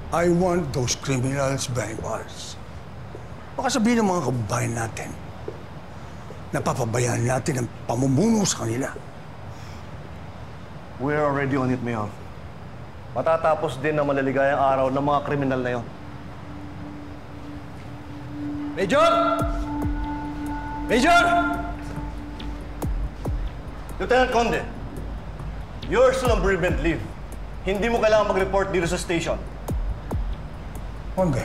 I want those criminals behind bars. Baka sabihin ng mga kababayan natin, napapabayaan natin ang pamumuno sa kanila. We're already on it, Mayor. Matatapos din ang maliligayang araw ng mga kriminal na yon. Major! Major! Lieutenant Conde, you're still on bereavement leave. Hindi mo kailangan mag-report dito sa station. Conde,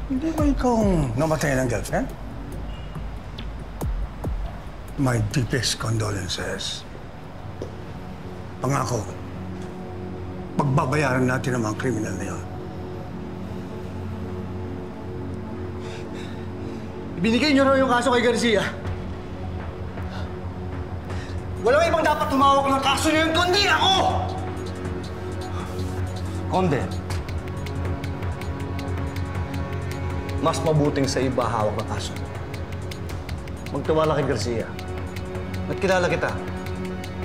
hindi ba ikaw namatay ng girlfriend? My deepest condolences. Pangako, pagbabayaran natin ang mga kriminal na yon. Ibinigay niyo raw yung kaso kay Garcia. Walang ibang dapat tumawag ng kaso niyo kundi ako! Conde, mas mabuting sa iba hawak ng kaso. Magtiwala kay Garcia. At kilala kita.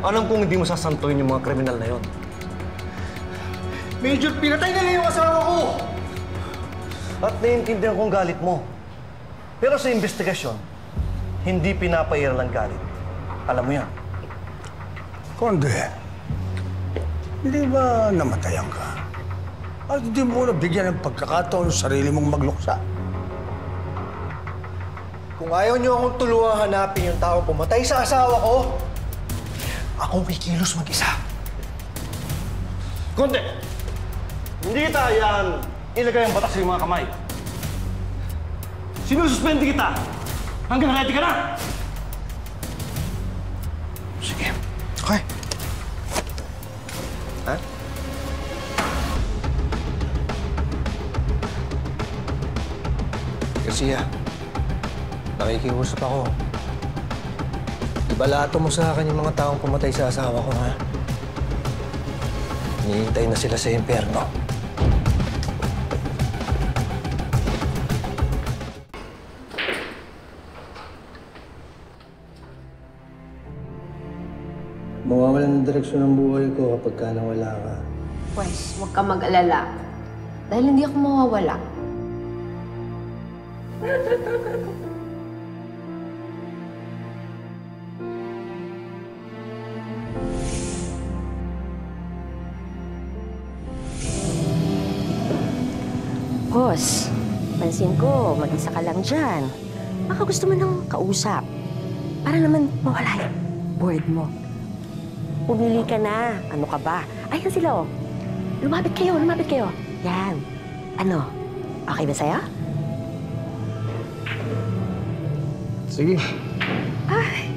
Alam kong hindi mo sasantuin yung mga kriminal na yon. Major, pinatay nila yung asawa ko! At naiintindihan kong galit mo. Pero sa investigasyon, hindi pinapairal ang galit. Alam mo yan. Conde, hindi ba namatayan ka? At hindi mo nabigyan ng pagkakataon sa sarili mong magluksa? Kung ayaw niyo akong tulungan hanapin yung taong pumatay sa asawa ko, akong kikilos mag-isa. Conde, hindi kita yan ilagay ang batas sa mga kamay. Sinususpende kita hanggang ready ka na! Sige. Okay. Ha? Garcia, nakikiusap ako. Ibalato mo sa akin yung mga taong pumatay sa asawa ko, ha? Hinihintay na sila sa impyerno. Mawawalan ng direksyon ng buhay ko kapag ka nawala ka. Pwes, huwag ka mag-alala. Dahil hindi ako mawawala. Boss, pansin ko, mag-isa ka lang dyan. Baka gusto mo ng kausap. Para naman mawala yung bored mo. Pumili ka na. Ano ka ba? Ayan sila, oh. Lumapit kayo, lumapit kayo. Yan. Ano? Okay ba sa'yo? Sige. Ay.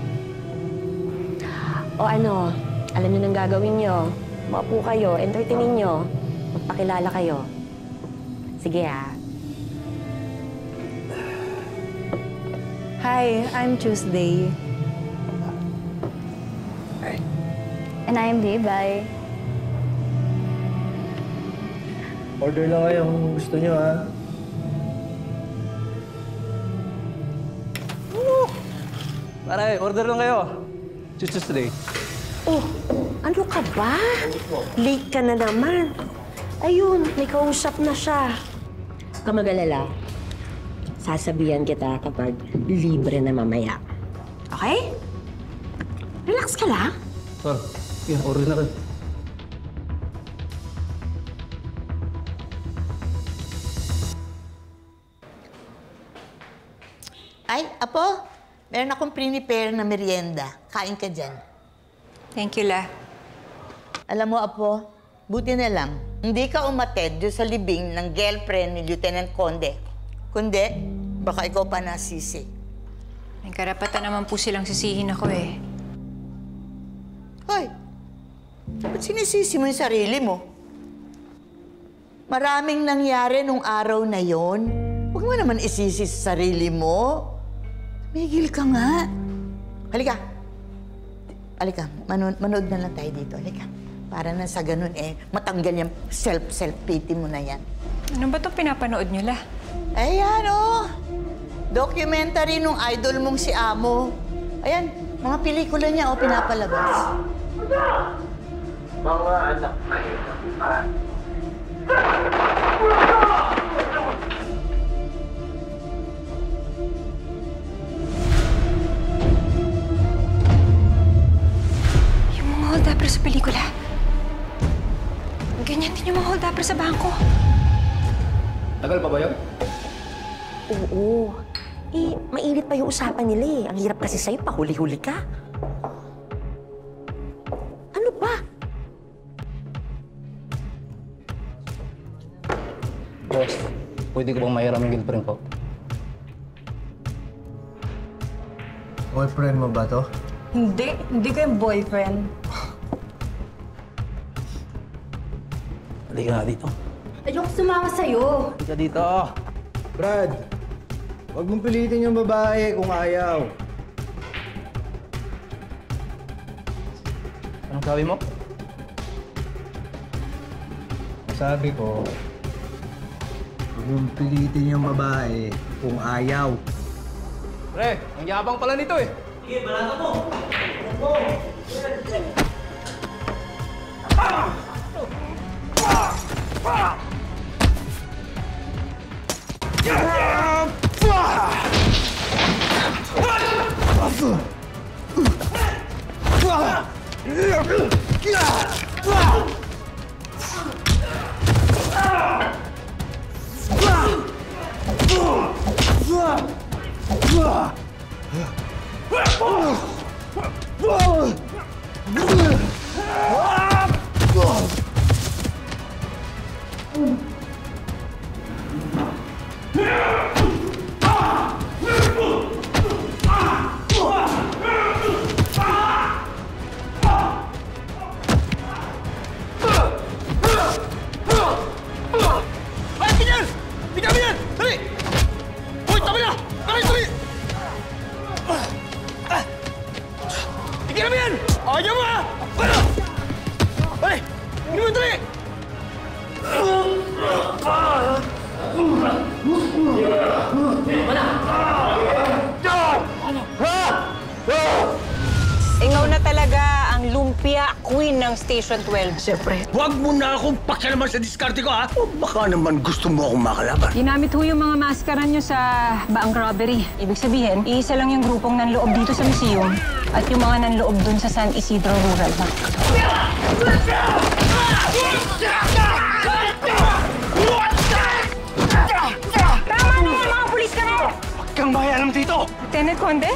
O ano, alam niyo nang gagawin niyo. Maupo kayo, entertainin niyo. Magpakilala kayo. Sige, ah. Hi, I'm Tuesday. Hi. And I'm Levi. Order lang kayo kung gusto niyo, ha? Pare, order lang kayo. Tuesday. Oh, ano ka ba? Late ka na naman. Ayun, may kausap na siya. Huwag ka mag-alala. Sasabihan kita kapag libre na mamaya. Okay? Relax ka lang. Sir, yan, order na kayo. Ay, Apo, meron akong prepare na merienda. Kain ka dyan. Thank you, La. Alam mo, Apo, buti na lang, hindi ka umattend doon sa libing ng girlfriend ni Lieutenant Conde. Kundi, baka ikaw pa nasisi. May karapatan naman po silang sisihin ako eh. Hoy, ba't sinisisi mo yung sarili mo? Maraming nangyari nung araw na yon. Huwag mo naman isisi sa sarili mo. Migil ka nga. Halika. Halika, manood na lang tayo dito. Halika. Para na sa ganun matanggal yung self-pity mo na yan. Ano ba itong pinapanood niyo, La? Ayan, oh. Documentary nung idol mong si Amo. Ayan, mga pelikula niya, pinapalabas. Mga anak kayo ng Yung mga hold-upper sa pelikula. Ganyan din yung mga hold-upper sa bangko. Tagal pa ba yun? Oo. Eh, mainit pa yung usapan nila eh. Ang hirap kasi sa'yo, pahuli-huli ka. Ano ba? Boss, pwede ko bang mahiram yung girlfriend ko? Boyfriend mo ba to? Hindi ko yung boyfriend. Halika nga dito. Ayoko sumama sa'yo. Halika dito. Brad, huwag mong pilitin yung babae kung ayaw. Anong sabi mo? Sabi ko, huwag mong pilitin yung babae kung ayaw. Pre, ang yabang pala nito eh. Ikaw na talaga ang lumpia queen ng Station 12. Siyempre, huwag mo na akong pakialaman sa diskarte ko, ha? O baka naman gusto mo akong makalaban. Ginamit ho yung mga maskara nyo sa baang robbery. Ibig sabihin, iisa lang yung grupong nanloob dito sa museum at yung mga nanloob dun sa San Isidro Rural Bank. Tama na yan, mga pulis ka na! Huwag kang mahialam dito! Lieutenant Conde?